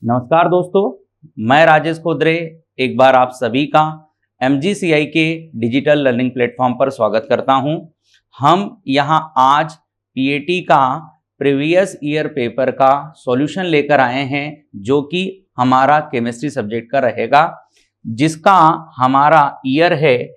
नमस्कार दोस्तों, मैं राजेश खोदरे एक बार आप सभी का MGCI के डिजिटल लर्निंग प्लेटफॉर्म पर स्वागत करता हूं। हम यहां आज PAT का प्रीवियस ईयर पेपर का सॉल्यूशन लेकर आए हैं, जो कि हमारा केमिस्ट्री सब्जेक्ट का रहेगा, जिसका हमारा ईयर है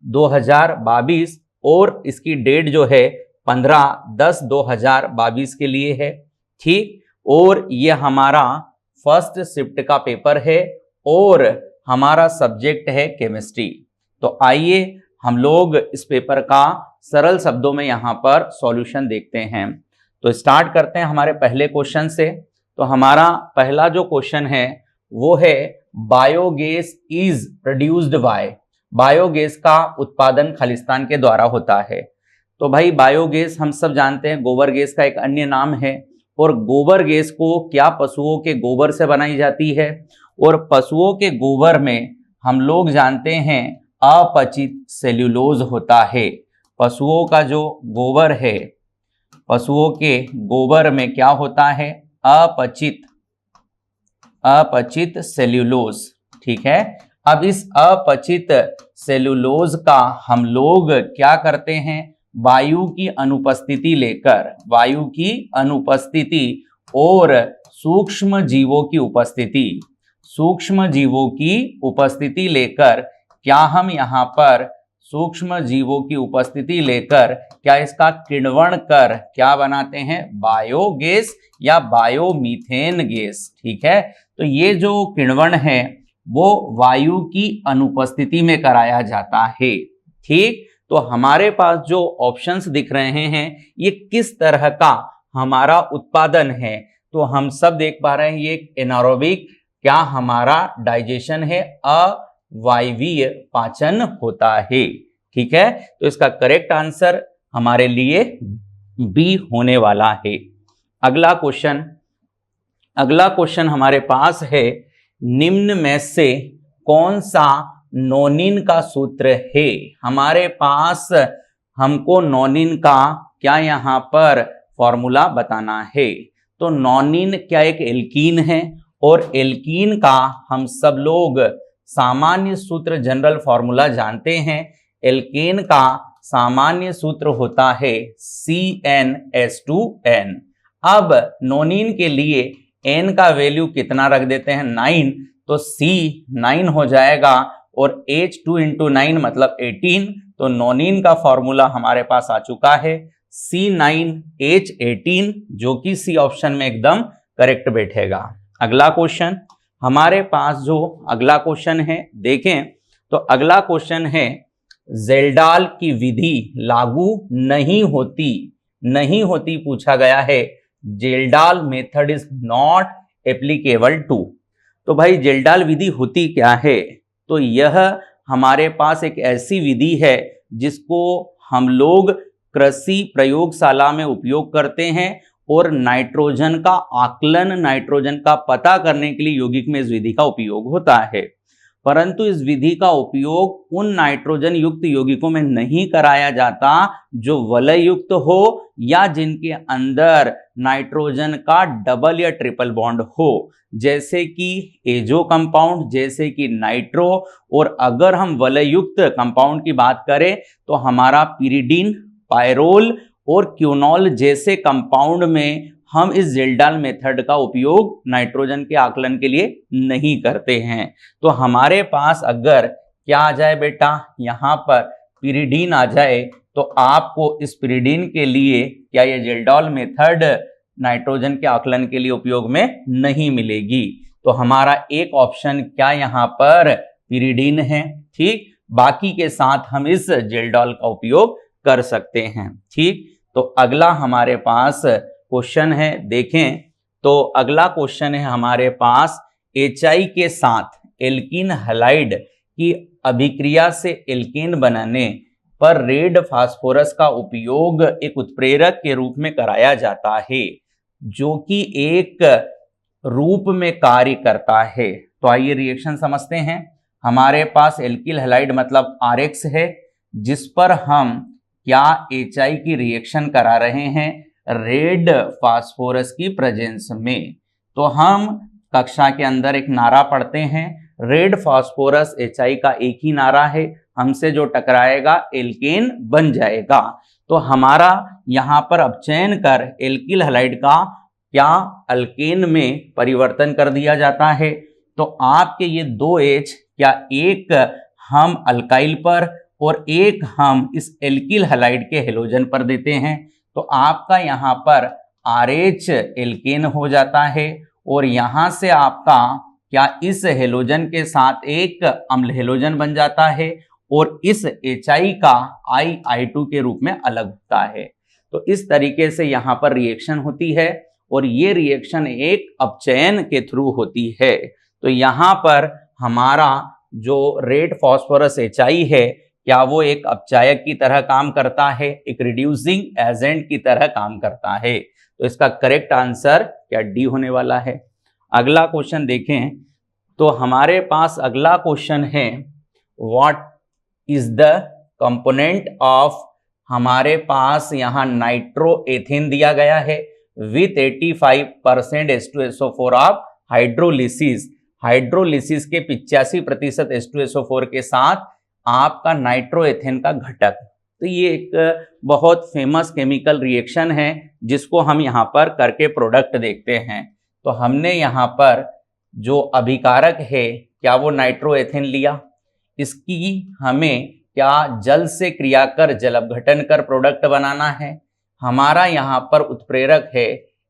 2022 और इसकी डेट जो है 15/10/2022 के लिए है। ठीक, और ये हमारा फर्स्ट शिफ्ट का पेपर है और हमारा सब्जेक्ट है केमिस्ट्री। तो आइए हम लोग इस पेपर का सरल शब्दों में यहाँ पर सॉल्यूशन देखते हैं। तो स्टार्ट करते हैं हमारे पहले क्वेश्चन से। तो हमारा पहला जो क्वेश्चन है वो है biogas is produced by. Biogas का उत्पादन खालिस्तान के द्वारा होता है। तो भाई बायोगैस हम सब जानते हैं गोबर गैस का एक अन्य नाम है, और गोबर गैस को क्या पशुओं के गोबर से बनाई जाती है, और पशुओं के गोबर में हम लोग जानते हैं अपचित सेल्यूलोज होता है। पशुओं का जो गोबर है, पशुओं के गोबर में क्या होता है? अपचित सेल्यूलोज। ठीक है, अब इस अपचित सेल्यूलोज का हम लोग क्या करते हैं? वायु की अनुपस्थिति लेकर, वायु की अनुपस्थिति और सूक्ष्म जीवों की उपस्थिति लेकर क्या हम यहाँ पर सूक्ष्म जीवों की उपस्थिति लेकर क्या इसका किण्वन कर क्या बनाते हैं? बायोगैस या बायोमीथेन गैस। ठीक है, तो ये जो किण्वन है वो वायु की अनुपस्थिति में कराया जाता है। ठीक, तो हमारे पास जो ऑप्शंस दिख रहे हैं ये किस तरह का हमारा उत्पादन है, तो हम सब देख पा रहे हैं ये एनारोबिक क्या हमारा डाइजेशन है, अवायवीय पाचन होता है। ठीक है, तो इसका करेक्ट आंसर हमारे लिए बी होने वाला है। अगला क्वेश्चन हमारे पास है, निम्न में से कौन सा नोनिन का सूत्र है? हमारे पास हमको नोनिन का क्या यहाँ पर फॉर्मूला बताना है। तो नोनिन क्या एक एल्कीन है, और एल्कीन का हम सब लोग सामान्य सूत्र जनरल फॉर्मूला जानते हैं। एल्केन का सामान्य सूत्र होता है CnH2n। अब नोनिन के लिए n का वैल्यू कितना रख देते हैं? 9, तो C 9 हो जाएगा, और H2 × 9 मतलब 18। तो नोनिन का फॉर्मूला हमारे पास आ चुका है C9H18, जो कि सी ऑप्शन में एकदम करेक्ट बैठेगा। अगला क्वेश्चन हमारे पास जो अगला क्वेश्चन है देखें, तो अगला क्वेश्चन है, ज़ेल्डाल की विधि लागू नहीं होती पूछा गया है। Kjeldahl method is not applicable to. तो भाई ज़ेल्डाल विधि होती क्या है? तो यह हमारे पास एक ऐसी विधि है जिसको हम लोग कृषि प्रयोगशाला में उपयोग करते हैं, और नाइट्रोजन का आकलन, नाइट्रोजन का पता करने के लिए यौगिक में इस विधि का उपयोग होता है। परंतु इस विधि का उपयोग उन नाइट्रोजन युक्त यौगिकों में नहीं कराया जाता जो वलय युक्त हो या जिनके अंदर नाइट्रोजन का डबल या ट्रिपल बॉन्ड हो, जैसे कि एजो कंपाउंड, जैसे कि नाइट्रो। और अगर हम वलय युक्त कंपाउंड की बात करें तो हमारा पिरिडीन, पायरोल और क्यूनॉल जैसे कंपाउंड में हम इस ज़ेल्डाल मेथड का उपयोग नाइट्रोजन के आकलन के लिए नहीं करते हैं। तो हमारे पास अगर क्या आ जाए बेटा, यहाँ पर पिरिडीन आ जाए, तो आपको इस पिरिडीन के लिए क्या ये ज़ेल्डाल मेथड नाइट्रोजन के आकलन के लिए उपयोग में नहीं मिलेगी। तो हमारा एक ऑप्शन क्या यहाँ पर पिरिडीन है। ठीक, बाकी के साथ हम इस ज़ेल्डाल का उपयोग कर सकते हैं। ठीक, तो अगला हमारे पास क्वेश्चन है, देखें तो अगला क्वेश्चन है हमारे पास, HI के साथ एल्कीन हैलाइड की अभिक्रिया से एल्केन बनाने पर रेड फास्फोरस का उपयोग एक उत्प्रेरक के रूप में कराया जाता है, जो कि एक रूप में कार्य करता है। तो आइए रिएक्शन समझते हैं। हमारे पास एल्किल हैलाइड मतलब RX है, जिस पर हम क्या HI की रिएक्शन करा रहे हैं रेड फास्फोरस की प्रेजेंस में। तो हम कक्षा के अंदर एक नारा पढ़ते हैं, रेड फास्फोरस HI का एक ही नारा है, हमसे जो टकराएगा एल्केन बन जाएगा। तो हमारा यहाँ पर अपचयन कर एल्किल हैलाइड का क्या अल्केन में परिवर्तन कर दिया जाता है। तो आपके ये 2H क्या एक हम अल्काइल पर और एक हम इस एल्किल हैलाइड के हेलोजन पर देते हैं, तो आपका यहाँ पर RH एल्केन हो जाता है और यहाँ से आपका क्या इस हेलोजन के साथ एक अम्ल हेलोजन बन जाता है और इस HI का I2 के रूप में अलग होता है। तो इस तरीके से यहाँ पर रिएक्शन होती है और ये रिएक्शन एक अपचयन के थ्रू होती है। तो यहाँ पर हमारा जो रेड फास्फोरस HI है क्या वो एक अपचायक की तरह काम करता है, एक रिड्यूसिंग एजेंट की तरह काम करता है। तो इसका करेक्ट आंसर क्या डी होने वाला है। अगला क्वेश्चन देखें तो हमारे पास अगला क्वेश्चन है, what is the component of, हमारे पास यहाँ नाइट्रोएथेन दिया गया है with 85% H2SO4 of hydrolysis. Hydrolysis के 85% H2SO4 के साथ आपका नाइट्रोएथेन का घटक। तो ये एक बहुत फेमस केमिकल रिएक्शन है जिसको हम यहाँ पर करके प्रोडक्ट देखते हैं। तो हमने यहाँ पर जो अभिकारक है क्या वो नाइट्रोएथेन लिया, इसकी हमें क्या जल से क्रिया कर जल अपघटन कर प्रोडक्ट बनाना है। हमारा यहाँ पर उत्प्रेरक है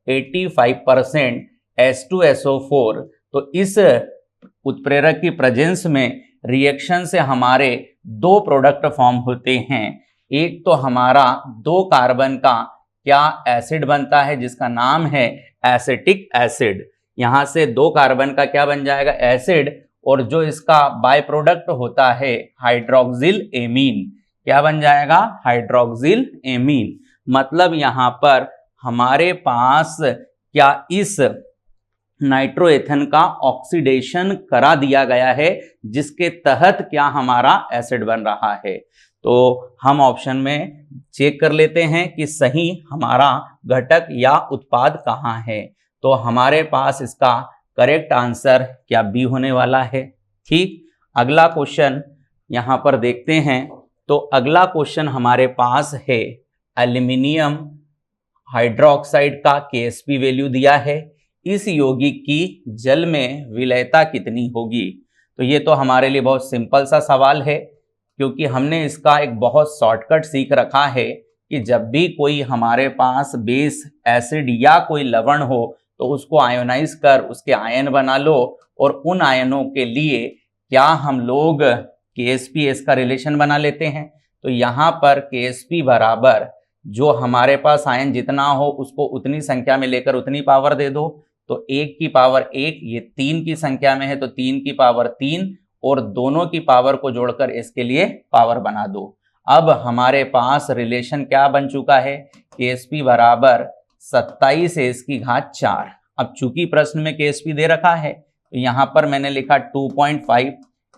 85% H2SO4। तो इस उत्प्रेरक की प्रेजेंस में रिएक्शन से हमारे दो प्रोडक्ट फॉर्म होते हैं। एक तो हमारा 2 कार्बन का क्या एसिड बनता है जिसका नाम है एसिटिक एसिड। यहां से 2 कार्बन का क्या बन जाएगा, एसिड, और जो इसका बाय प्रोडक्ट होता है हाइड्रोक्सिल एमीन, क्या बन जाएगा, हाइड्रोक्सिल एमीन। मतलब यहां पर हमारे पास क्या इस नाइट्रोएथेन का ऑक्सीडेशन करा दिया गया है जिसके तहत क्या हमारा एसिड बन रहा है। तो हम ऑप्शन में चेक कर लेते हैं कि सही हमारा घटक या उत्पाद कहाँ है। तो हमारे पास इसका करेक्ट आंसर क्या बी होने वाला है। ठीक, अगला क्वेश्चन यहाँ पर देखते हैं। तो अगला क्वेश्चन हमारे पास है एल्यूमिनियम हाइड्रोक्साइड का Ksp वैल्यू दिया है, इस यौगिक की जल में विलयता कितनी होगी। तो ये तो हमारे लिए बहुत सिंपल सा सवाल है क्योंकि हमने इसका एक बहुत शॉर्टकट सीख रखा है कि जब भी कोई हमारे पास बेस एसिड या कोई लवण हो तो उसको आयोनाइज कर उसके आयन बना लो और उन आयनों के लिए क्या हम लोग Ksp का रिलेशन बना लेते हैं। तो यहाँ पर Ksp बराबर जो हमारे पास आयन जितना हो उसको उतनी संख्या में लेकर उतनी पावर दे दो। तो 1 की पावर 1 ये 3 की संख्या में है तो 3 की पावर 3 और दोनों की पावर को जोड़कर इसके लिए पावर बना दो। अब हमारे पास रिलेशन क्या बन चुका है, Ksp बराबर 27 इसकी घात 4। अब चूंकि प्रश्न में Ksp दे रखा है तो यहाँ पर मैंने लिखा 2.5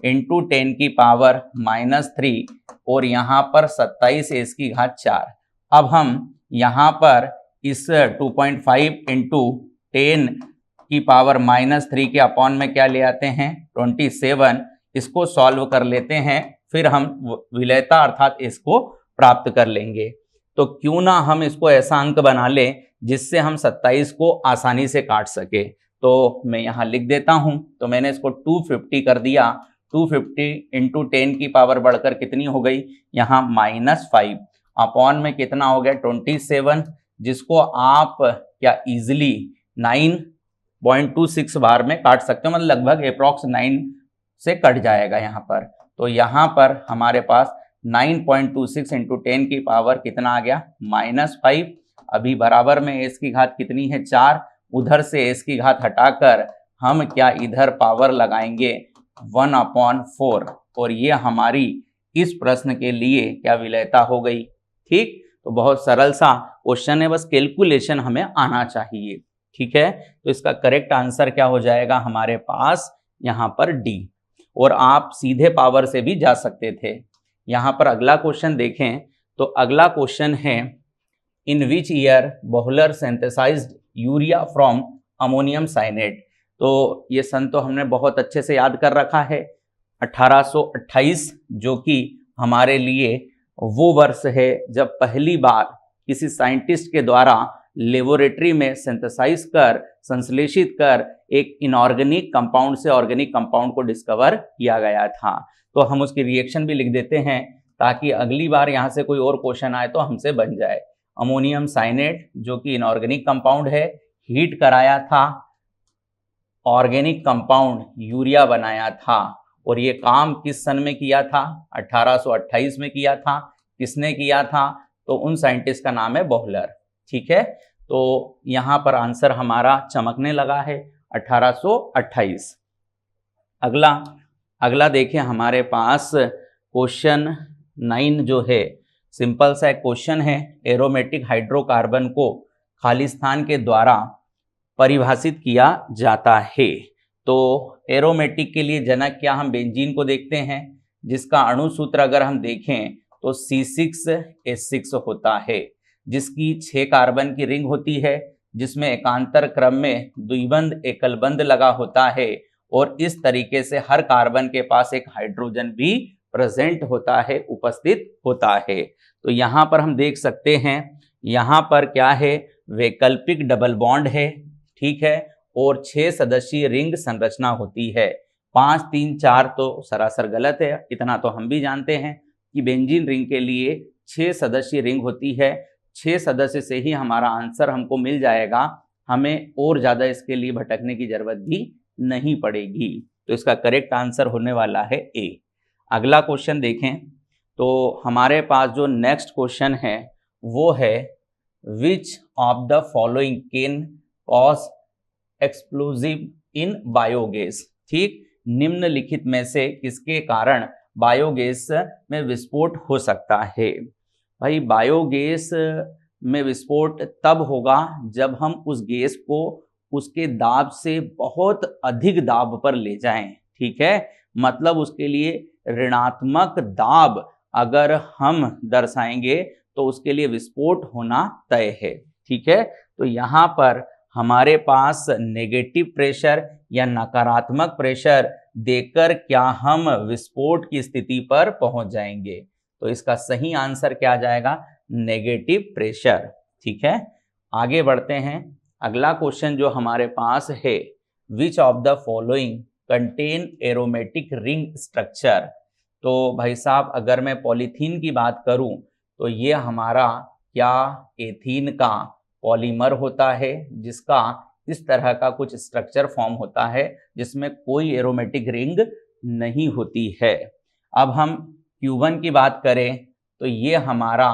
इंटू 10 की पावर -3 और यहाँ पर 27 इसकी घात 4। अब हम यहाँ पर इस 2.5 इंटू 10 की पावर -3 के अपॉन में क्या ले आते हैं 27, इसको सॉल्व कर लेते हैं, फिर हम विलयता अर्थात इसको प्राप्त कर लेंगे। तो क्यों ना हम इसको ऐसा अंक बना लें जिससे हम 27 को आसानी से काट सके। तो मैं यहाँ लिख देता हूँ। तो मैंने इसको 250 कर दिया। 250 इंटू 10 की पावर बढ़कर कितनी हो गई, यहाँ -5 अपॉन में कितना हो गया 27, जिसको आप क्या इजिली 9.26 बार में काट सकते हो, मतलब लगभग अप्रॉक्स 9 से कट जाएगा यहाँ पर। तो यहाँ पर हमारे पास 9.26 इंटू 10 की पावर कितना आ गया -5। अभी बराबर में एस की घात कितनी है 4, उधर से एस की घात हटाकर हम क्या इधर पावर लगाएंगे 1/4 और ये हमारी इस प्रश्न के लिए क्या विलयता हो गई। ठीक, तो बहुत सरल सा क्वेश्चन है, बस कैलकुलेशन हमें आना चाहिए। ठीक है, तो इसका करेक्ट आंसर क्या हो जाएगा हमारे पास यहाँ पर डी, और आप सीधे पावर से भी जा सकते थे। यहाँ पर अगला क्वेश्चन देखें तो अगला क्वेश्चन है, in which year Wohler synthesized urea from ammonium cyanate. तो ये सन तो हमने बहुत अच्छे से याद कर रखा है, 1828, जो कि हमारे लिए वो वर्ष है जब पहली बार किसी साइंटिस्ट के द्वारा लेबोरेटरी में सिंथेसाइज कर, संश्लेषित कर एक इनऑर्गेनिक कंपाउंड से ऑर्गेनिक कंपाउंड को डिस्कवर किया गया था। तो हम उसकी रिएक्शन भी लिख देते हैं ताकि अगली बार यहाँ से कोई और क्वेश्चन आए तो हमसे बन जाए। अमोनियम साइनेट जो कि इनऑर्गेनिक कंपाउंड है, हीट कराया था, ऑर्गेनिक कंपाउंड यूरिया बनाया था। और ये काम किस सन में किया था? 1828 में किया था। किसने किया था? तो उन साइंटिस्ट का नाम है बोहलर। ठीक है, तो यहां पर आंसर हमारा चमकने लगा है 1828। अगला देखिए हमारे पास क्वेश्चन 9 जो है, सिंपल सा एक क्वेश्चन है। एरोमेटिक हाइड्रोकार्बन को खाली स्थान के द्वारा परिभाषित किया जाता है। तो एरोमेटिक के लिए जनक क्या, हम बेंजीन को देखते हैं, जिसका अणु सूत्र अगर हम देखें तो C6H6 होता है, जिसकी 6 कार्बन की रिंग होती है, जिसमें एकांतर क्रम में द्विबंध एकल बंध लगा होता है, और इस तरीके से हर कार्बन के पास एक हाइड्रोजन भी प्रेजेंट होता है, उपस्थित होता है। तो यहाँ पर हम देख सकते हैं, यहाँ पर क्या है, वैकल्पिक डबल बॉन्ड है, ठीक है, और 6 सदस्यीय रिंग संरचना होती है। 5, 3, 4 तो सरासर गलत है, इतना तो हम भी जानते हैं कि बेंजीन रिंग के लिए 6 सदस्यीय रिंग होती है। 6 सदस्य से ही हमारा आंसर हमको मिल जाएगा, हमें और ज़्यादा इसके लिए भटकने की जरूरत भी नहीं पड़ेगी। तो इसका करेक्ट आंसर होने वाला है ए। अगला क्वेश्चन देखें तो हमारे पास जो नेक्स्ट क्वेश्चन है वो है, which of the following can cause explosive in biogas. ठीक, निम्नलिखित में से किसके कारण बायोगैस में विस्फोट हो सकता है? भाई बायोगैस में विस्फोट तब होगा जब हम उस गैस को उसके दाब से बहुत अधिक दाब पर ले जाएं। ठीक है, मतलब उसके लिए ऋणात्मक दाब अगर हम दर्शाएंगे तो उसके लिए विस्फोट होना तय है। ठीक है, तो यहाँ पर हमारे पास नेगेटिव प्रेशर या नकारात्मक प्रेशर देकर क्या हम विस्फोट की स्थिति पर पहुंच जाएंगे? तो इसका सही आंसर क्या आ जाएगा? Negative pressure. ठीक है, आगे बढ़ते हैं। अगला क्वेश्चन जो हमारे पास है, which of the following contain aromatic ring structure. तो भाई साहब अगर मैं पॉलीथीन की बात करूं तो ये हमारा क्या एथीन का पॉलीमर होता है, जिसका इस तरह का कुछ स्ट्रक्चर फॉर्म होता है जिसमें कोई एरोमेटिक रिंग नहीं होती है। अब हम Q1 की बात करें तो ये हमारा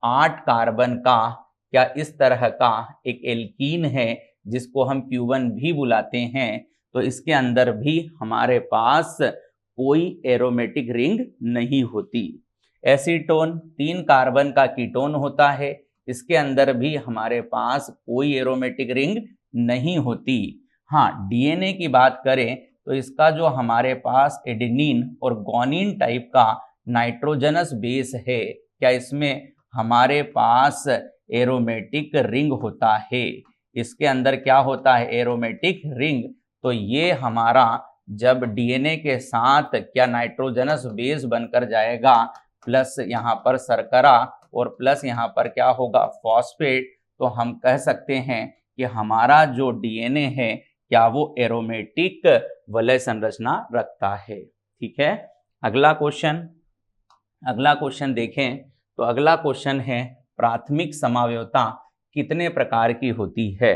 8 कार्बन का क्या इस तरह का एक एल्कीन है, जिसको हम Q1 भी बुलाते हैं। तो इसके अंदर भी हमारे पास कोई एरोमेटिक रिंग नहीं होती। एसीटोन 3 कार्बन का कीटोन होता है, इसके अंदर भी हमारे पास कोई एरोमेटिक रिंग नहीं होती। हाँ, डीएनए की बात करें तो इसका जो हमारे पास एडेनिन और गुआनिन टाइप का नाइट्रोजनस बेस है, क्या इसमें हमारे पास एरोमेटिक रिंग होता है? इसके अंदर क्या होता है? Aromatic ring. तो ये हमारा जब डीएनए के साथ क्या नाइट्रोजनस बेस बनकर जाएगा, प्लस यहाँ पर शर्करा और प्लस यहाँ पर क्या होगा? फॉस्फेट, तो हम कह सकते हैं कि हमारा जो डीएनए है क्या वो एरोमेटिक वलय संरचना रखता है। ठीक है, अगला क्वेश्चन देखें तो अगला क्वेश्चन है, प्राथमिक समावयवता कितने प्रकार की होती है?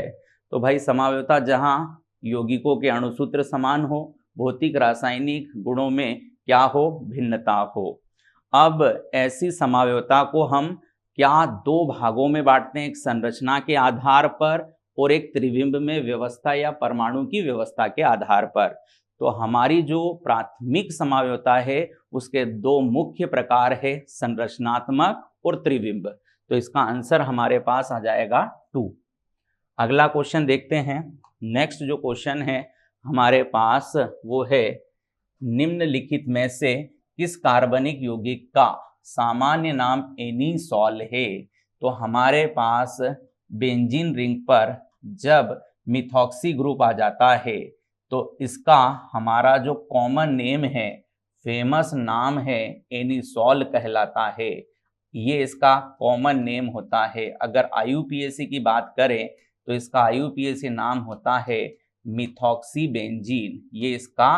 तो भाई समावयवता जहां यौगिकों के अणुसूत्र समान हो, भौतिक रासायनिक गुणों में क्या हो? भिन्नता हो। अब ऐसी समावयवता को हम क्या 2 भागों में बांटते हैं, एक संरचना के आधार पर और एक त्रिविम्ब में व्यवस्था या परमाणु की व्यवस्था के आधार पर। तो हमारी जो प्राथमिक समावयवता है उसके 2 मुख्य प्रकार है, संरचनात्मक और त्रिविम्ब। तो इसका आंसर हमारे पास आ जाएगा 2। अगला क्वेश्चन देखते हैं। नेक्स्ट जो क्वेश्चन है हमारे पास वो है, निम्नलिखित में से किस कार्बनिक यौगिक का सामान्य नाम एनीसॉल है? तो हमारे पास बेंजीन रिंग पर जब मिथॉक्सी ग्रुप आ जाता है तो इसका हमारा जो कॉमन नेम है, फेमस नाम है, एनिसोल कहलाता है। ये इसका कॉमन नेम होता है। अगर आईयूपीएसी की बात करें तो इसका आईयूपीएसी नाम होता है मिथॉक्सीबेंजीन। ये इसका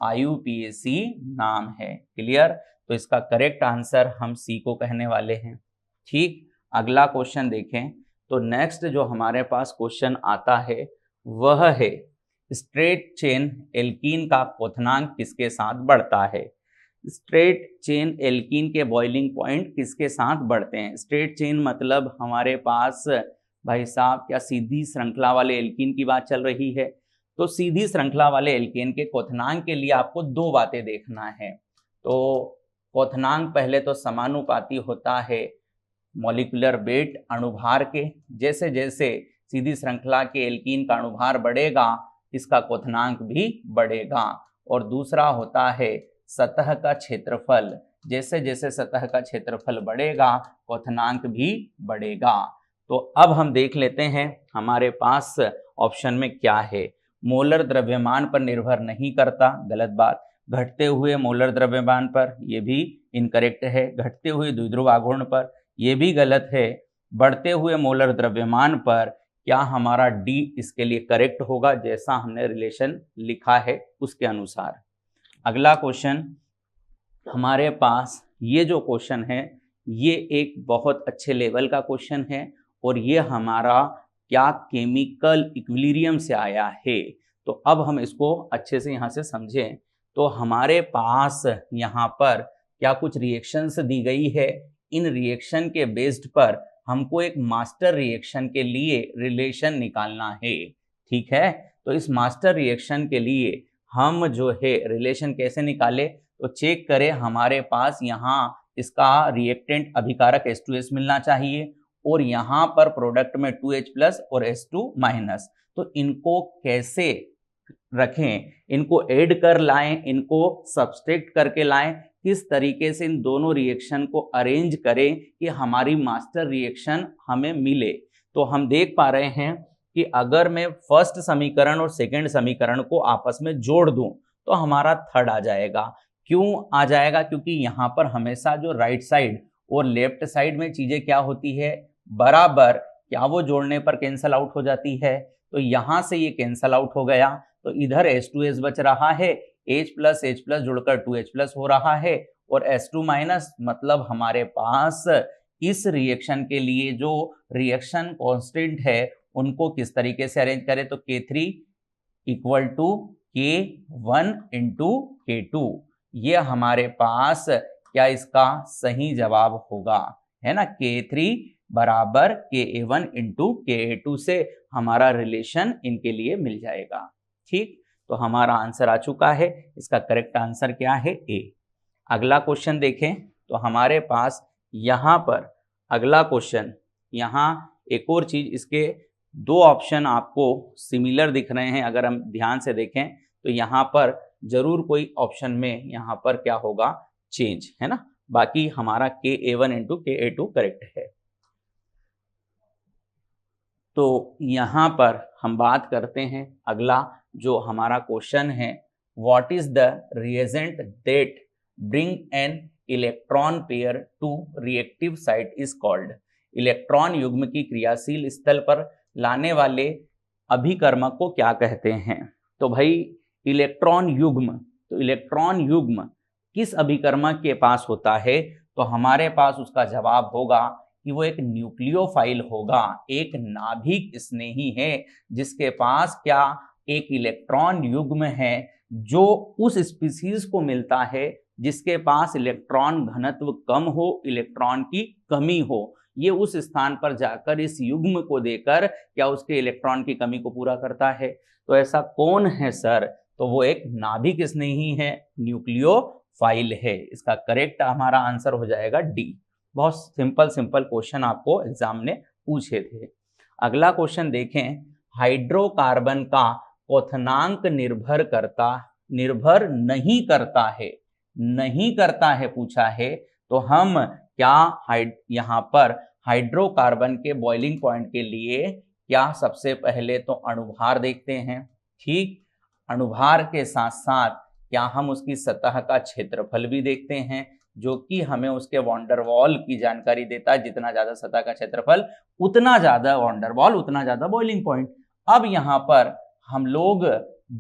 आईयूपीएसी नाम है। क्लियर? तो इसका करेक्ट आंसर हम सी को कहने वाले हैं। ठीक, अगला क्वेश्चन देखें तो नेक्स्ट जो हमारे पास क्वेश्चन आता है वह है स्ट्रेट चेन एल्कीन का क्वथनांक किसके साथ बढ़ता है। स्ट्रेट चेन एल्कीन के बॉइलिंग पॉइंट किसके साथ बढ़ते हैं। स्ट्रेट चेन मतलब हमारे पास भाई साहब क्या सीधी श्रृंखला वाले एल्कीन की बात चल रही है। तो सीधी श्रृंखला वाले एल्कीन के क्वथनांक के लिए आपको दो बातें देखना है। तो क्वथनांक पहले तो समानुपाती होता है मॉलिक्यूलर वेट अणुभार के। जैसे जैसे सीधी श्रृंखला के एल्कीन का अणुभार बढ़ेगा इसका क्वथनांक भी बढ़ेगा। और दूसरा होता है सतह का क्षेत्रफल। जैसे जैसे सतह का क्षेत्रफल बढ़ेगा क्वथनांक भी बढ़ेगा। तो अब हम देख लेते हैं हमारे पास ऑप्शन में क्या है। मोलर द्रव्यमान पर निर्भर नहीं करता, गलत बात। घटते हुए मोलर द्रव्यमान पर, यह भी इनकरेक्ट है। घटते हुए द्विध्रुव आघूर्ण पर, यह भी गलत है। बढ़ते हुए मोलर द्रव्यमान पर, क्या हमारा डी इसके लिए करेक्ट होगा जैसा हमने रिलेशन लिखा है उसके अनुसार। अगला क्वेश्चन हमारे पास, ये जो क्वेश्चन है ये एक बहुत अच्छे लेवल का क्वेश्चन है और ये हमारा क्या केमिकल इक्विलिब्रियम से आया है। तो अब हम इसको अच्छे से यहाँ से समझें। तो हमारे पास यहाँ पर क्या कुछ रिएक्शंस दी गई है। इन रिएक्शन के बेस्ड पर हमको एक मास्टर रिएक्शन के लिए रिलेशन निकालना है। ठीक है, तो इस मास्टर रिएक्शन के लिए हम जो है रिलेशन कैसे निकाले, तो चेक करें हमारे पास यहाँ इसका रिएक्टेंट अभिकारक H2S मिलना चाहिए और यहाँ पर प्रोडक्ट में 2H+ और H2-। तो इनको कैसे रखें, इनको ऐड कर लाएं, इनको सब्सट्रैक्ट करके लाएं, किस तरीके से इन दोनों रिएक्शन को अरेंज करें कि हमारी मास्टर रिएक्शन हमें मिले। तो हम देख पा रहे हैं कि अगर मैं फर्स्ट समीकरण और सेकंड समीकरण को आपस में जोड़ दूं तो हमारा थर्ड आ जाएगा। क्यों आ जाएगा? क्योंकि यहाँ पर हमेशा जो राइट साइड और लेफ्ट साइड में चीजें क्या होती है, बराबर, क्या वो जोड़ने पर कैंसल आउट हो जाती है। तो यहां से ये कैंसल आउट हो गया, तो इधर H2S बच रहा है, H+H+ जुड़कर 2H+ हो रहा है और H2- मतलब हमारे पास इस रिएक्शन के लिए जो रिएक्शन कांस्टेंट है उनको किस तरीके से अरेंज करें, तो K3 = K1 × K2। ये हमारे पास क्या इसका सही जवाब होगा, है ना। K3 = Ka1 × Ka2 से हमारा रिलेशन इनके लिए मिल जाएगा। ठीक, तो हमारा आंसर आ चुका है। इसका करेक्ट आंसर क्या है, ए। अगला क्वेश्चन देखें तो हमारे पास यहाँ पर अगला क्वेश्चन, यहाँ एक और चीज, इसके दो ऑप्शन आपको सिमिलर दिख रहे हैं। अगर हम ध्यान से देखें तो यहाँ पर जरूर कोई ऑप्शन में यहाँ पर क्या होगा, चेंज, है ना। बाकी हमारा Ka1 × Ka2 करेक्ट है। तो यहाँ पर हम बात करते हैं अगला जो हमारा क्वेश्चन है, what is the reagent that bring an electron pair to reactive site is called. Electron युग्म की क्रियाशील स्थल पर लाने वाले अभिकर्मक को क्या कहते हैं। तो भाई इलेक्ट्रॉन युग्म, तो इलेक्ट्रॉन युग्म किस अभिकर्मक के पास होता है, तो हमारे पास उसका जवाब होगा कि वो एक न्यूक्लियोफाइल होगा, एक नाभिक स्नेही है जिसके पास क्या एक इलेक्ट्रॉन युग्म है जो उस स्पीसीज को मिलता है जिसके पास इलेक्ट्रॉन घनत्व कम हो, इलेक्ट्रॉन की कमी हो। ये उस स्थान पर जाकर इस युग्म को देकर क्या उसके इलेक्ट्रॉन की कमी को पूरा करता है। तो ऐसा कौन है सर, तो वो एक नाभिक स्नेही है, न्यूक्लियोफाइल है। इसका करेक्ट हमारा आंसर हो जाएगा डी। बहुत सिंपल क्वेश्चन आपको एग्जाम ने पूछे थे। अगला क्वेश्चन देखें, हाइड्रोकार्बन का क्वथनांक निर्भर नहीं करता है पूछा है। तो हम क्या यहाँ पर हाइड्रोकार्बन के बॉइलिंग पॉइंट के लिए क्या सबसे पहले तो अणुभार देखते हैं। ठीक, अणुभार के साथ साथ क्या हम उसकी सतह का क्षेत्रफल भी देखते हैं, जो कि हमें उसके वॉन्डरवॉल की जानकारी देता है। जितना ज्यादा सतह का क्षेत्रफल उतना ज्यादा वॉन्डरवॉल, उतना ज्यादा बॉइलिंग पॉइंट। अब यहाँ पर हम लोग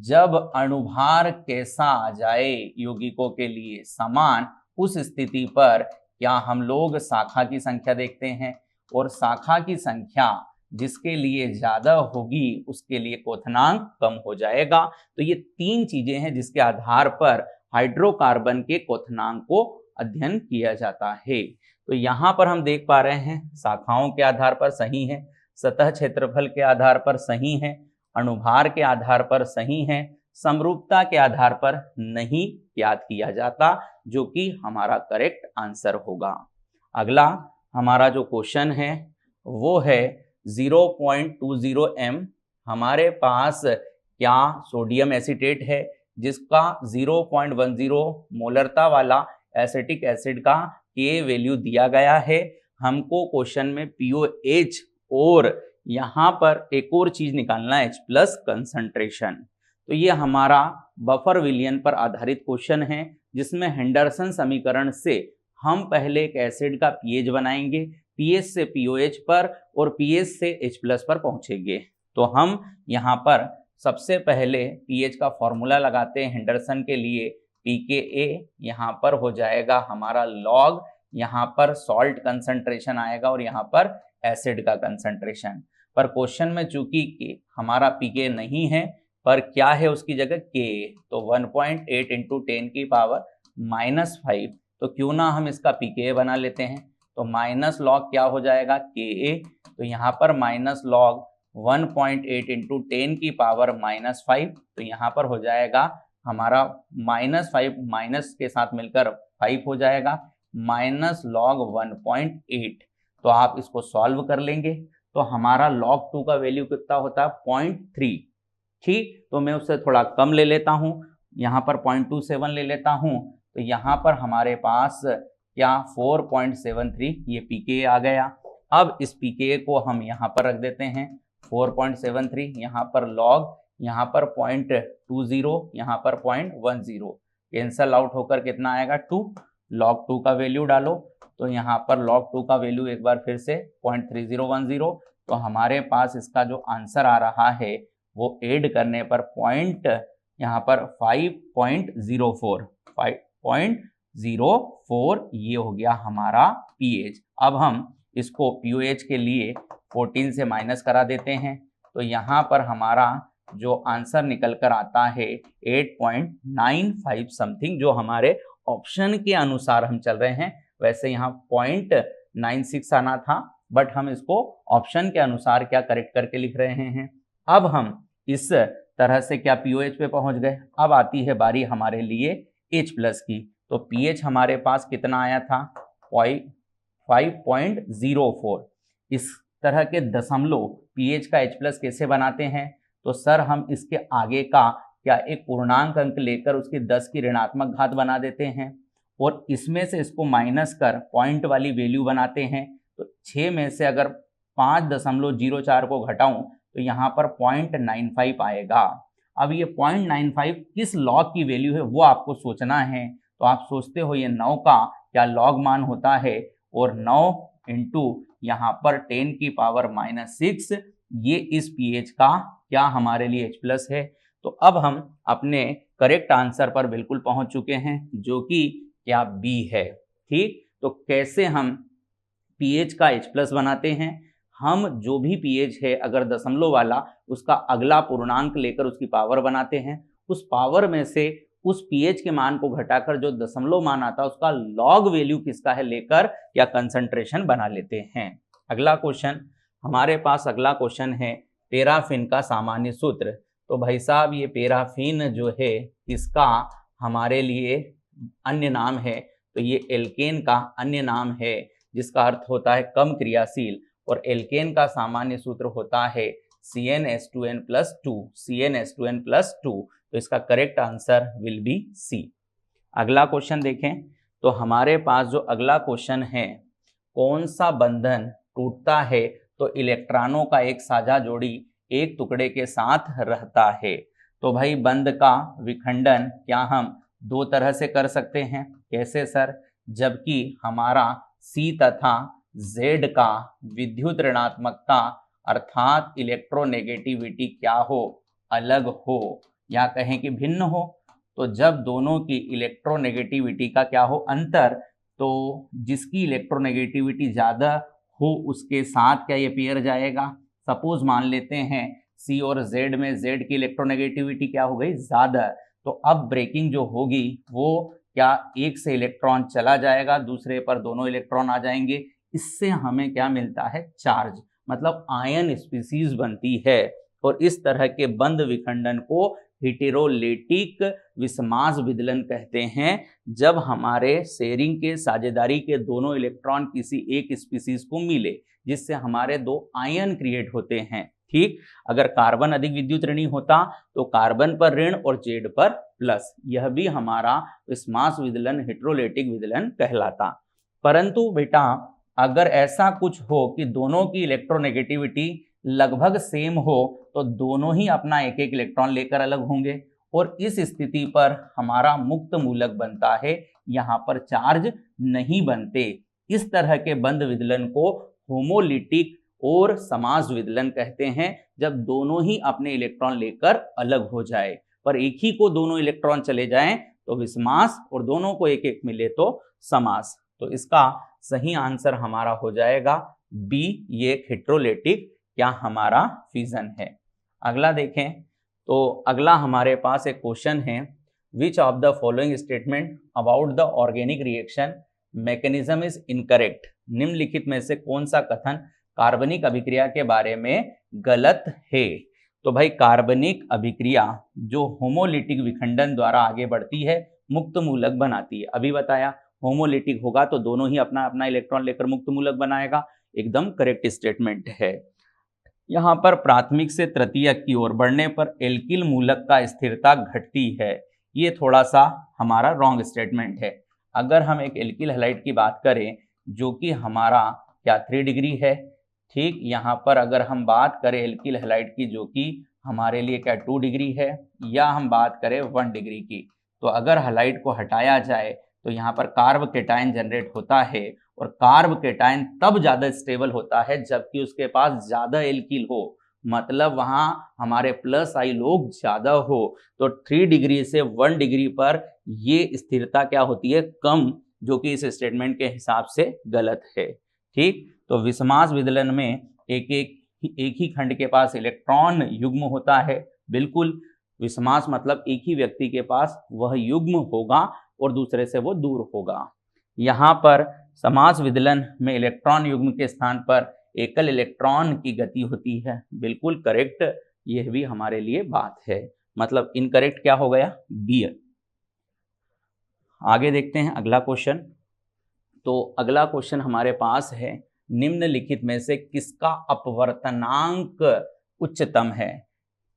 जब अणुभार कैसा आ जाए यौगिकों के लिए समान, उस स्थिति पर क्या हम लोग शाखा की संख्या देखते हैं, और शाखा की संख्या जिसके लिए ज्यादा होगी उसके लिए क्वथनांक कम हो जाएगा। तो ये तीन चीजें हैं जिसके आधार पर हाइड्रोकार्बन के क्वथनांक को अध्ययन किया जाता है। तो यहाँ पर हम देख पा रहे हैं शाखाओं के आधार पर सही है, सतह क्षेत्रफल के आधार पर सही है, अणुभार के आधार पर सही है, समरूपता के आधार पर नहीं याद किया जाता, जो कि हमारा करेक्ट आंसर होगा। अगला हमारा जो क्वेश्चन है वो है 0.20 m। हमारे पास क्या सोडियम एसीटेट है जिसका 0.10 मोलरता वाला एसिटिक एसिड का के वैल्यू दिया गया है। हमको क्वेश्चन में पीओएच और यहाँ पर एक और चीज निकालना है, H+ कंसंट्रेशन। तो ये हमारा बफर विलियन पर आधारित क्वेश्चन है जिसमें हेंडरसन समीकरण से हम पहले एक एसिड का पीएच बनाएंगे, पीएच से पीओएच पर और पीएच से H+ पर पहुंचेंगे। तो हम यहाँ पर सबसे पहले पीएच का फॉर्मूला लगाते हैं हेंडरसन के लिए, pKa यहाँ पर हो जाएगा हमारा लॉग, यहाँ पर सॉल्ट कंसंट्रेशन आएगा और यहाँ पर एसिड का कंसंट्रेशन। पर क्वेश्चन में चूंकि हमारा pK नहीं है पर क्या है उसकी जगह Ka, तो 1.8 इंटू 10 की पावर -5, तो क्यों ना हम इसका pKa बना लेते हैं। तो माइनस लॉग क्या हो जाएगा Ka, तो यहाँ पर माइनस लॉग 1.8 इंटू 10 की पावर -5, तो यहाँ पर हो जाएगा हमारा -5 माइनस के साथ मिलकर 5 हो जाएगा, माइनस लॉग 1.8। तो आप इसको सॉल्व कर लेंगे तो हमारा log 2 का वैल्यू कितना होता है 0.3। ठीक, तो मैं उससे थोड़ा कम ले लेता हूँ, यहाँ पर 0.27 ले लेता हूँ। तो यहाँ पर हमारे पास क्या 4.73 ये pKa आ गया। अब इस pKa को हम यहाँ पर रख देते हैं 4.73, यहाँ पर log, यहाँ पर 0.20, यहाँ पर 0.10, कैंसल आउट होकर कितना आएगा 2। log 2 का वैल्यू डालो तो यहाँ पर log 2 का वैल्यू एक बार फिर से 0.3010, तो हमारे पास इसका जो आंसर आ रहा है वो ऐड करने पर पॉइंट यहाँ पर 5.04 ये हो गया हमारा pH। अब हम इसको pOH के लिए 14 से माइनस करा देते हैं, तो यहाँ पर हमारा जो आंसर निकल कर आता है 8.95 समथिंग, जो हमारे ऑप्शन के अनुसार हम चल रहे हैं। वैसे यहाँ 0.96 आना था, बट हम इसको ऑप्शन के अनुसार क्या करेक्ट करके लिख रहे हैं। अब हम इस तरह से क्या पीओएच पे पहुंच गए। अब आती है बारी हमारे लिए H+ की, तो पीएच हमारे पास कितना आया था 5.04। इस तरह के दशमलव पीएच का H+ कैसे बनाते हैं, तो सर हम इसके आगे का क्या एक पूर्णांक अंक लेकर उसकी 10 की ऋणात्मक घात बना देते हैं और इसमें से इसको माइनस कर पॉइंट वाली वैल्यू बनाते हैं। तो 6 में से अगर 5.04 को घटाऊं तो यहाँ पर 0.95 आएगा। अब ये 0.95 किस लॉग की वैल्यू है वो आपको सोचना है। तो आप सोचते हो ये 9 का क्या लॉग मान होता है, और 9 इंटू यहाँ पर 10 की पावर -6 ये इस पीएच का क्या हमारे लिए H+ है। तो अब हम अपने करेक्ट आंसर पर बिल्कुल पहुंच चुके हैं, जो कि क्या B है। ठीक, तो कैसे हम पीएच का H+ बनाते हैं, हम जो भी पीएच है अगर दशमलव वाला उसका अगला पूर्णांक लेकर उसकी पावर बनाते हैं, उस पावर में से उस पीएच के मान को घटाकर जो दशमलव मान आता है उसका लॉग वैल्यू किसका है लेकर या कंसंट्रेशन बना लेते हैं। अगला क्वेश्चन हमारे पास, अगला क्वेश्चन है पैराफिन का सामान्य सूत्र। तो भाई साहब ये पैराफिन जो है इसका हमारे लिए अन्य नाम है, तो ये एल्केन का अन्य नाम है जिसका अर्थ होता है कम क्रियाशील, और एल्केन का सामान्य सूत्र होता है CnH2n+2, CnH2n+2। तो इसका correct answer will be C। अगला क्वेश्चन देखें, तो हमारे पास जो अगला क्वेश्चन है, कौन सा बंधन टूटता है तो इलेक्ट्रॉनों का एक साझा जोड़ी एक टुकड़े के साथ रहता है। तो भाई बंध का विखंडन क्या हम दो तरह से कर सकते हैं? कैसे सर? जबकि हमारा C तथा Z का विद्युत ऋणात्मकता अर्थात इलेक्ट्रोनेगेटिविटी क्या हो? अलग हो, या कहें कि भिन्न हो। तो जब दोनों की इलेक्ट्रोनेगेटिविटी का क्या हो? अंतर। तो जिसकी इलेक्ट्रोनेगेटिविटी ज्यादा हो उसके साथ क्या ये पेयर जाएगा? सपोज मान लेते हैं C और Z में Z की इलेक्ट्रोनेगेटिविटी क्या हो गई? ज्यादा। तो अब ब्रेकिंग जो होगी वो क्या एक से इलेक्ट्रॉन चला जाएगा, दूसरे पर दोनों इलेक्ट्रॉन आ जाएंगे। इससे हमें क्या मिलता है? चार्ज, मतलब आयन स्पीसीज बनती है। और इस तरह के बंध विखंडन को हेटेरोलेटिक विषमास विदलन कहते हैं। जब हमारे शेयरिंग के साझेदारी के दोनों इलेक्ट्रॉन किसी एक स्पीसीज को मिले जिससे हमारे दो आयन क्रिएट होते हैं। ठीक, अगर कार्बन अधिक विद्युत ऋणी होता तो कार्बन पर ऋण और जेड पर प्लस, यह भी हमारा विषमास विदलन हेटेरोलेटिक विदलन कहलाता। परंतु बेटा अगर ऐसा कुछ हो कि दोनों की इलेक्ट्रोनेगेटिविटी लगभग सेम हो तो दोनों ही अपना एक एक इलेक्ट्रॉन लेकर अलग होंगे, और इस स्थिति पर हमारा मुक्त मूलक बनता है, यहाँ पर चार्ज नहीं बनते। इस तरह के बंध विदलन को होमोलिटिक और समास विदलन कहते हैं, जब दोनों ही अपने इलेक्ट्रॉन लेकर अलग हो जाए। पर एक ही को दोनों इलेक्ट्रॉन चले जाएं तो विषमास, और दोनों को एक एक मिले तो समास। तो इसका सही आंसर हमारा हो जाएगा बी, ये एक हेटेरोलेटिक क्या हमारा फिजन है। अगला देखें तो अगला हमारे पास एक क्वेश्चन है, which of the following statement about the organic reaction mechanism is incorrect. निम्नलिखित में से कौन सा कथन कार्बनिक अभिक्रिया के बारे में गलत है? तो भाई कार्बनिक अभिक्रिया जो होमोलिटिक विखंडन द्वारा आगे बढ़ती है मुक्त मूलक बनाती है। अभी बताया होमोलिटिक होगा तो दोनों ही अपना अपना इलेक्ट्रॉन लेकर मुक्त मूलक बनाएगा, एकदम करेक्ट स्टेटमेंट है। यहाँ पर प्राथमिक से तृतीयक की ओर बढ़ने पर एल्किल मूलक का स्थिरता घटती है, ये थोड़ा सा हमारा रॉन्ग स्टेटमेंट है। अगर हम एक एल्किल हैलाइड की बात करें जो कि हमारा क्या 3 डिग्री है, ठीक, यहाँ पर अगर हम बात करें एल्किल हैलाइड की जो कि हमारे लिए क्या 2 डिग्री है, या हम बात करें 1 डिग्री की, तो अगर हैलाइड को हटाया जाए तो यहाँ पर कार्ब केटायन जनरेट होता है, और कार्ब केटायन तब ज्यादा स्टेबल होता है जबकि उसके पास ज्यादा एल्किल हो, मतलब वहां हमारे प्लस आई लोग ज्यादा हो। तो 3 डिग्री से 1 डिग्री पर ये स्थिरता क्या होती है? कम, जो कि इस स्टेटमेंट के हिसाब से गलत है। ठीक, तो विषमास विदलन में एक ही खंड के पास इलेक्ट्रॉन युग्म होता है। बिल्कुल, विषमास मतलब एक ही व्यक्ति के पास वह युग्म होगा और दूसरे से वो दूर होगा। यहाँ पर समास विदलन में इलेक्ट्रॉन युग्म के स्थान पर एकल इलेक्ट्रॉन की गति होती है। बिल्कुल करेक्ट, यह भी हमारे लिए बात है, मतलब इनकरेक्ट क्या हो गया? बी। आगे देखते हैं अगला क्वेश्चन। तो अगला क्वेश्चन हमारे पास है, निम्नलिखित में से किसका अपवर्तनांक उच्चतम है?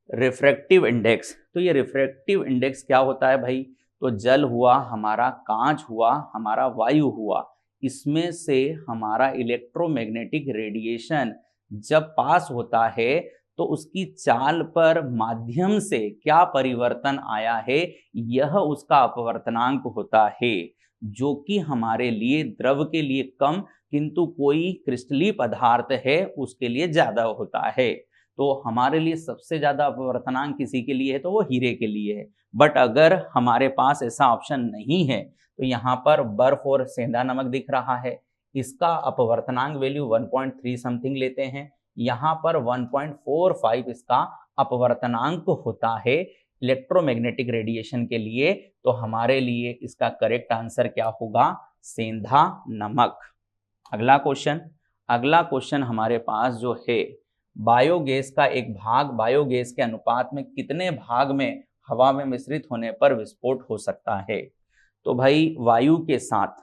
Refractive index. तो ये रिफ्रैक्टिव इंडेक्स क्या होता है भाई? तो जल हुआ हमारा, कांच हुआ हमारा, वायु हुआ, इसमें से हमारा इलेक्ट्रोमैग्नेटिक रेडिएशन जब पास होता है तो उसकी चाल पर माध्यम से क्या परिवर्तन आया है, यह उसका अपवर्तनांक होता है, जो कि हमारे लिए द्रव के लिए कम किंतु कोई क्रिस्टलीय पदार्थ है उसके लिए ज्यादा होता है। तो हमारे लिए सबसे ज्यादा अपवर्तनांक किसी के लिए है तो वो हीरे के लिए है। बट अगर हमारे पास ऐसा ऑप्शन नहीं है तो यहाँ पर बर्फ और सेंधा नमक दिख रहा है, इसका अपवर्तनांक वैल्यू 1.3 समथिंग लेते हैं, यहाँ पर 1.45 इसका अपवर्तनांक होता है इलेक्ट्रोमैग्नेटिक रेडिएशन के लिए। तो हमारे लिए इसका करेक्ट आंसर क्या होगा? सेंधा नमक। अगला क्वेश्चन हमारे पास जो है, बायोगैस का एक भाग बायोगैस के अनुपात में कितने भाग में हवा में मिश्रित होने पर विस्फोट हो सकता है? तो भाई वायु के साथ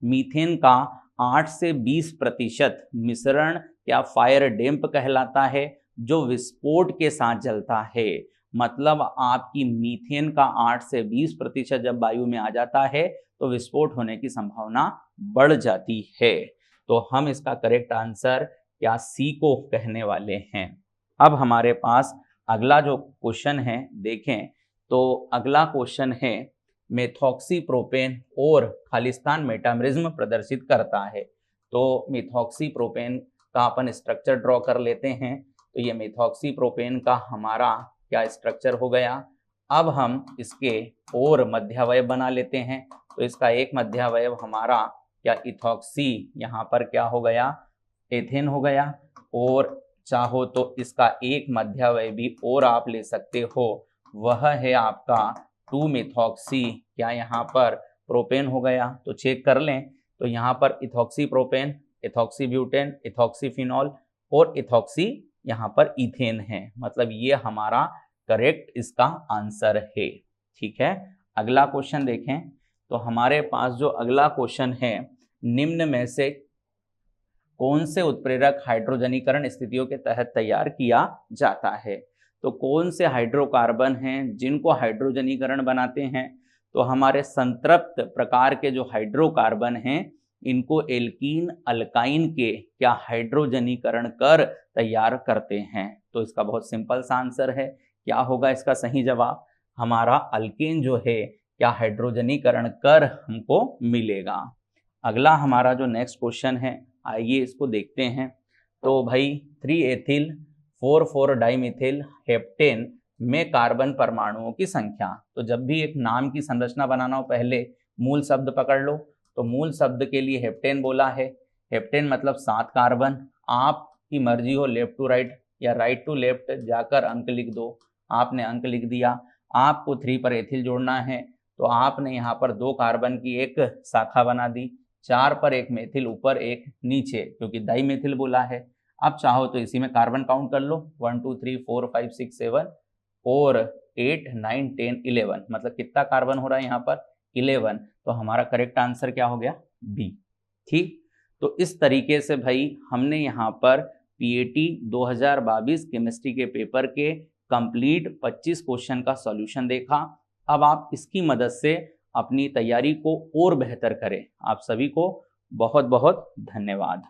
मीथेन का 8 से 20% मिश्रण या फायर डैम्प कहलाता है, जो विस्फोट के साथ जलता है। मतलब आपकी मीथेन का 8 से 20% जब वायु में आ जाता है तो विस्फोट होने की संभावना बढ़ जाती है। तो हम इसका करेक्ट आंसर क्या सी को कहने वाले हैं। अब हमारे पास अगला जो क्वेश्चन है देखें तो अगला क्वेश्चन है मेथॉक्सीप्रोपेन और खालिस्तान मेटामरिज्म प्रदर्शित करता है। तो मेथॉक्सीप्रोपेन का अपन स्ट्रक्चर ड्रॉ कर लेते हैं। तो ये मेथॉक्सीप्रोपेन का हमारा क्या स्ट्रक्चर हो गया। अब हम इसके और मध्यावयव बना लेते हैं। तो इसका एक मध्यावयव हमारा क्या इथॉक्सी, यहाँ पर क्या हो गया एथेन हो गया। और चाहो तो इसका एक मध्यावयव भी और आप ले सकते हो, वह है आपका 2 मेथॉक्सी क्या यहाँ पर प्रोपेन हो गया। तो चेक कर लें तो यहाँ पर ethoxy propane, ethoxy butane, ethoxy phenol और इथॉक्सी यहाँ पर इथेन है। मतलब ये हमारा करेक्ट इसका आंसर है। ठीक है, अगला क्वेश्चन देखें तो हमारे पास जो अगला क्वेश्चन है, निम्न में से कौन से उत्प्रेरक हाइड्रोजनीकरण स्थितियों के तहत तैयार किया जाता है। तो कौन से हाइड्रोकार्बन हैं जिनको हाइड्रोजनीकरण बनाते हैं। तो हमारे संतृप्त प्रकार के जो हाइड्रोकार्बन हैं इनको एल्कीन अल्काइन के क्या हाइड्रोजनीकरण कर तैयार करते हैं। तो इसका बहुत सिंपल सा आंसर है, क्या होगा इसका सही जवाब, हमारा अल्केन जो है क्या हाइड्रोजनीकरण कर हमको मिलेगा। अगला हमारा जो नेक्स्ट क्वेश्चन है आइए इसको देखते हैं। तो भाई 3 एथिल 4,4 डाइमिथिल हेप्टेन में कार्बन परमाणुओं की संख्या। तो जब भी एक नाम की संरचना बनाना हो पहले मूल शब्द पकड़ लो। तो मूल शब्द के लिए हेप्टेन बोला है, हेप्टेन मतलब 7 कार्बन। आपकी मर्जी हो लेफ्ट टू राइट या राइट टू लेफ्ट जाकर अंक लिख दो। आपने अंक लिख दिया, आपको 3 पर एथिल जोड़ना है तो आपने यहाँ पर 2 कार्बन की एक शाखा बना दी, 4 पर एक मेथिल ऊपर एक नीचे क्योंकि डाइमेथिल बोला है। अब चाहो तो इसी में कार्बन काउंट कर लो 1 2 3 4 5 6 7 और 8 9 10 11, मतलब कितना कार्बन हो रहा है यहाँ पर 11। तो हमारा करेक्ट आंसर क्या हो गया बी। ठीक, तो इस तरीके से भाई हमने यहाँ पर पीएटी 2022 केमिस्ट्री के पेपर के कंप्लीट 25 क्वेश्चन का सॉल्यूशन देखा। अब आप इसकी मदद से अपनी तैयारी को और बेहतर करें। आप सभी को बहुत बहुत धन्यवाद।